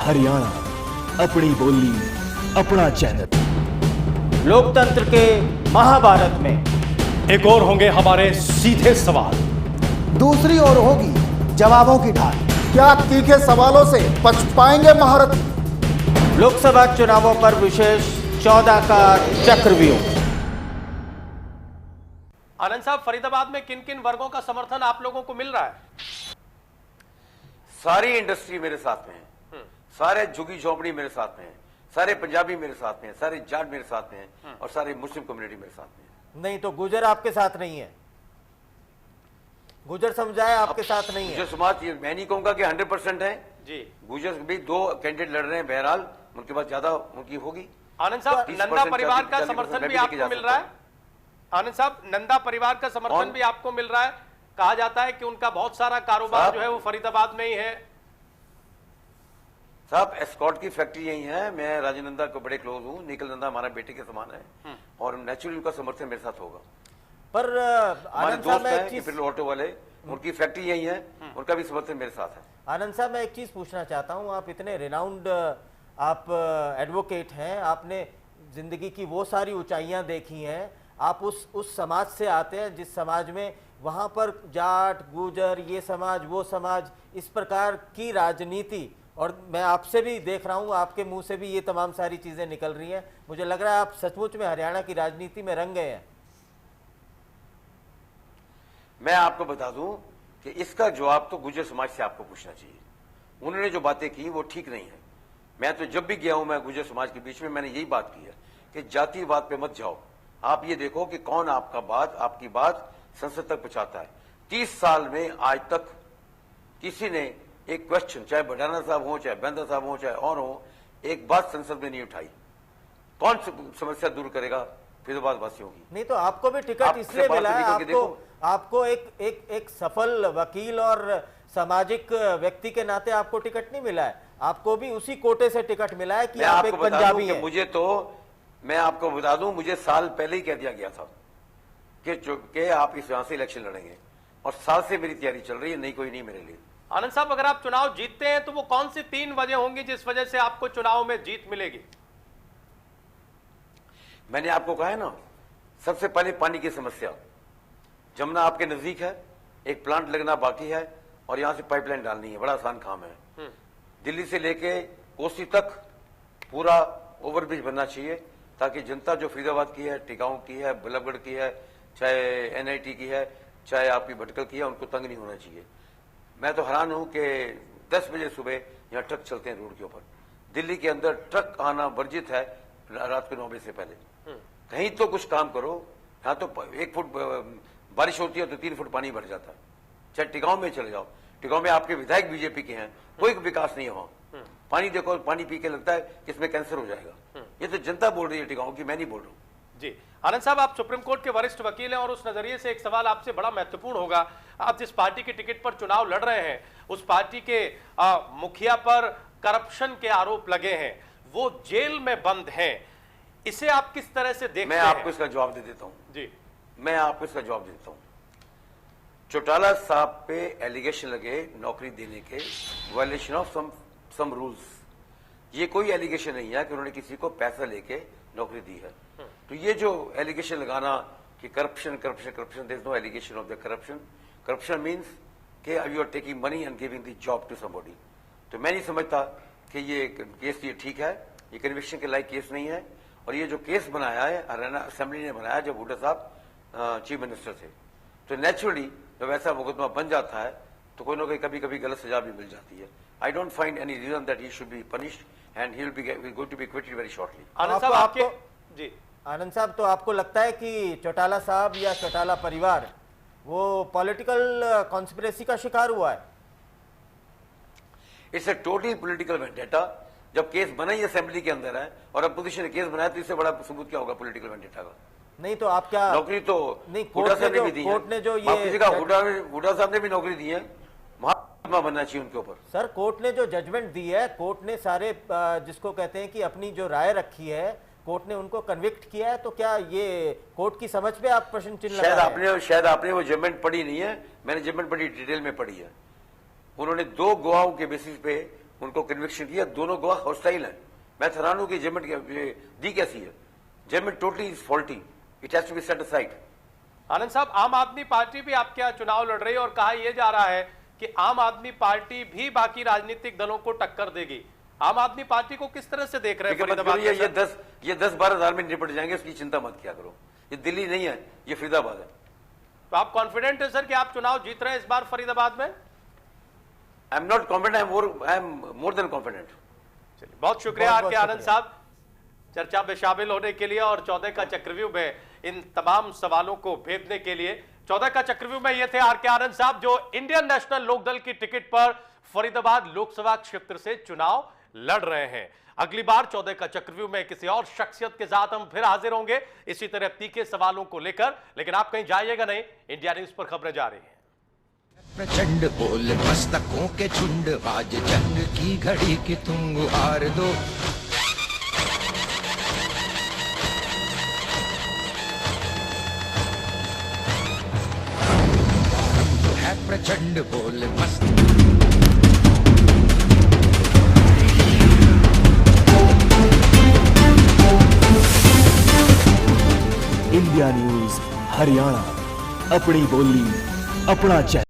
हरियाणा, अपनी बोली, अपना चैनल। लोकतंत्र के महाभारत में एक और होंगे हमारे सीधे सवाल, दूसरी ओर होगी जवाबों की ढाल। क्या तीखे सवालों से बच पाएंगे महारथी? लोकसभा चुनावों पर विशेष 14 का चक्रव्यूह। आनंद साहब, फरीदाबाद में किन किन वर्गों का समर्थन आप लोगों को मिल रहा है? सारी इंडस्ट्री मेरे साथ में है, सारे झुगी झोपड़ी मेरे साथ में है, सारे पंजाबी मेरे साथ में है, सारे जाट मेरे साथ में है और सारी मुस्लिम कम्युनिटी मेरे साथ में है। नहीं तो गुजर आपके साथ नहीं है, गुजर समुदाय आपके साथ नहीं है। गुजर समाज, मैं नहीं कहूंगा कि 100% है जी। गुजर भी 2 कैंडिडेट लड़ रहे हैं, बहरहाल उनके पास ज्यादा उनकी होगी। आनंद साहब, नंदा परिवार का समर्थन भी आपको मिल रहा है? आनंद साहब, नंदा परिवार का समर्थन भी आपको मिल रहा है? कहा जाता है कि उनका बहुत सारा कारोबार जो है वो फरीदाबाद में ही है। साहब, एस्कॉर्ट की फैक्ट्री यही है। मैं राजीव नंदा को बड़े क्लोज हूँ। निखिल नंदा हमारा बेटे के समान है और नेचुरली उनका समर्थन मेरे साथ होगा। पर आनंद साहब, मैं ऑटो वाले, उनकी फैक्ट्री यही है, उनका भी समर्थन मेरे साथ है। आनंद साहब, मैं एक चीज पूछना चाहता हूँ, आप इतने रिनाउंड आप एडवोकेट हैं, आपने जिंदगी की वो सारी ऊंचाइयां देखी हैं, आप उस समाज से आते हैं जिस समाज में वहां पर जाट गुजर, ये समाज वो समाज, इस प्रकार की राजनीति, और मैं आपसे भी देख रहा हूं, आपके मुंह से भी ये तमाम सारी चीजें निकल रही हैं। मुझे लग रहा है आप सचमुच में हरियाणा की राजनीति में रंग गए हैं। मैं आपको बता दूं कि इसका जवाब तो गुजर समाज से आपको पूछना चाहिए। उन्होंने जो बातें की वो ठीक नहीं है। मैं तो जब भी गया हूं मैं गुजर समाज के बीच में, मैंने यही बात की है कि जातिवाद पे मत जाओ। आप ये देखो कि कौन आपकी बात संसद तक पहुंचाता है। 30 साल में आज तक किसी ने एक क्वेश्चन, चाहे बढ़ाना साहब हो, चाहे बंदा साहब हो, चाहे और हो, एक बात संसद में नहीं उठाई। कौन समस्या दूर करेगा फरीदाबाद वासियों की? नहीं तो आपको भी टिकट इसलिए मिला है, आपको एक सफल वकील और सामाजिक व्यक्ति के नाते आपको टिकट नहीं मिला है, आपको भी उसी कोटे से टिकट मिला है कि आप एक पंजाबी हैं। मुझे तो, मैं आपको बता दूं, मुझे साल पहले ही कह दिया गया था कि आप इस यहां से इलेक्शन लड़ेंगे और साल से मेरी तैयारी चल रही है, नहीं कोई नहीं मेरे लिए। आनंद साहब, अगर आप चुनाव जीतते हैं तो वो कौन सी 3 वजह होंगी जिस वजह से आपको चुनाव में जीत मिलेगी? मैंने आपको कहा है ना, सबसे पहले पानी की समस्या। जमुना आपके नजदीक है, एक प्लांट लगना बाकी है और यहां से पाइपलाइन डालनी है, बड़ा आसान काम है। दिल्ली से लेके कोसी तक पूरा ओवरब्रिज बनना चाहिए ताकि जनता जो फरीदाबाद की है, टिकाऊ की है, बल्लभगढ़ की है, चाहे एनआईटी की है, चाहे आपकी भटकल की है, उनको तंग नहीं होना चाहिए। मैं तो हैरान हूं कि 10 बजे सुबह यहाँ ट्रक चलते हैं रोड के ऊपर। दिल्ली के अंदर ट्रक आना वर्जित है रात को 9 बजे से पहले। कहीं तो कुछ काम करो। यहाँ तो 1 फुट बारिश होती है तो 3 फुट पानी भर जाता है। चाहे टिकाऊ में चले जाओ, टिकाऊ में आपके विधायक बीजेपी के हैं, कोई विकास नहीं है वहां। पानी देखो, पानी पी के लगता है कि इसमें कैंसर हो जाएगा। ये तो जनता बोल रही है टिकाऊ की, मैं नहीं बोल रहा हूं। जी आनंद साहब, आप सुप्रीम कोर्ट के वरिष्ठ वकील हैं और उस नजरिए से एक सवाल आपसे बड़ा महत्वपूर्ण होगा। आप जिस पार्टी के टिकट पर चुनाव लड़ रहे हैं, उस पार्टी के मुखिया पर करप्शन के आरोप लगे हैं, वो जेल में बंद हैं, इसे आप किस तरह से देखते हैं? मैं आपको इसका जवाब दे देता हूं जी। मैं आपको इसका जवाब दे देता हूं। चौटाला साहब पे एलिगेशन लगे नौकरी देने के, वायलेशन ऑफ सम रूल्स। ये कोई एलिगेशन नहीं है कि उन्होंने किसी को पैसा लेके नौकरी दी है। तो ये जो एलिगेशन लगाना कि corruption, there is no allegation of the corruption. Corruption means कि you are taking money and giving the job to somebody. तो मैं नहीं समझता कि ये केस ये ठीक है, ये कन्विक्शन के लायक केस नहीं है। और ये जो केस बनाया है हरियाणा असेंबली ने बनाया जब हुड्डा साहब चीफ मिनिस्टर थे, तो नेचुरली जब ऐसा मुकदमा बन जाता है तो कोई ना कोई कभी कभी गलत सजा भी मिल जाती है। I don't find any reason that he should be punished and he will be going to be acquitted very shortly. Anand साहब, आपके जी आनंद साहब, तो आपको लगता है कि चौटाला साहब या चौटाला परिवार वो पॉलिटिकल कॉन्स्पिरेसी का शिकार हुआ है? It's a totally political vendetta. जब केस बना ही असेंबली के अंदर है और अपोजिशन ने केस बनाया तो इससे बड़ा सबूत क्या होगा पॉलिटिकल वेंडेटा का? नहीं तो आप क्या नौकरी तो नहीं, हुड्डा साहब ने भी दी है। कोर्ट ने जो ये हुड्डा साहब ने भी नौकरी दी है, महात्मा बनना चाहिए उनके ऊपर। सर, कोर्ट ने जो जजमेंट दी है, कोर्ट ने सारे जिसको कहते हैं कि अपनी जो राय रखी है, कोर्ट ने उनको कन्विक्ट किया है, तो क्या ये कोर्ट की समझ पे आप प्रश्न चिन्ह लगा रहे हैं? शायद आपने वो जजमेंट पढ़ी नहीं है, मैंने जजमेंट बड़ी डिटेल में पढ़ी है। उन्होंने 2 गवाहों के बेसिस पे उनको कन्विक्शन किया, दोनों गवाह हॉस्टाइल हैं। मैं हैरान हूं कि जजमेंट दी कैसी है। Judgement totally is faulty, it has to be set aside. Anand साहब, आम आदमी पार्टी भी आपके यहाँ चुनाव लड़ रही है और कहा यह जा रहा है कि आम आदमी पार्टी भी बाकी राजनीतिक दलों को टक्कर देगी। आम आदमी पार्टी को किस तरह से देख रहे हैं फरीदाबाद में? ये 10-12 हज़ार में निपट जाएंगे, उसकी चिंता मत किया करो। ये दिल्ली नहीं है, ये फरीदाबाद है। तो आप कॉन्फिडेंट है सर कि आप चुनाव जीत रहे हैं इस बार फरीदाबाद में? I am not confident, I am more than confident. चलिए, बहुत शुक्रिया बहुत आर के आनंद साहब चर्चा में शामिल होने के लिए और 14 का चक्रव्यूह में इन तमाम सवालों को भेदने के लिए। 14 का चक्रव्यूह में ये थे आर के आनंद साहब, जो इंडियन नेशनल लोकदल की टिकट पर फरीदाबाद लोकसभा क्षेत्र से चुनाव लड़ रहे हैं। अगली बार 14 का चक्रव्यूह में किसी और शख्सियत के साथ हम फिर हाजिर होंगे इसी तरह तीखे सवालों को लेकर। लेकिन आप कहीं जाइएगा नहीं, इंडिया न्यूज पर खबरें जारी हैं। प्रचंड बोल मस्तकों के झुंड, आज जंग की घड़ी की तुम गुहार दो। है प्रचंड बोल मस्त इंडिया न्यूज हरियाणा, अपनी बोली अपना चैनल।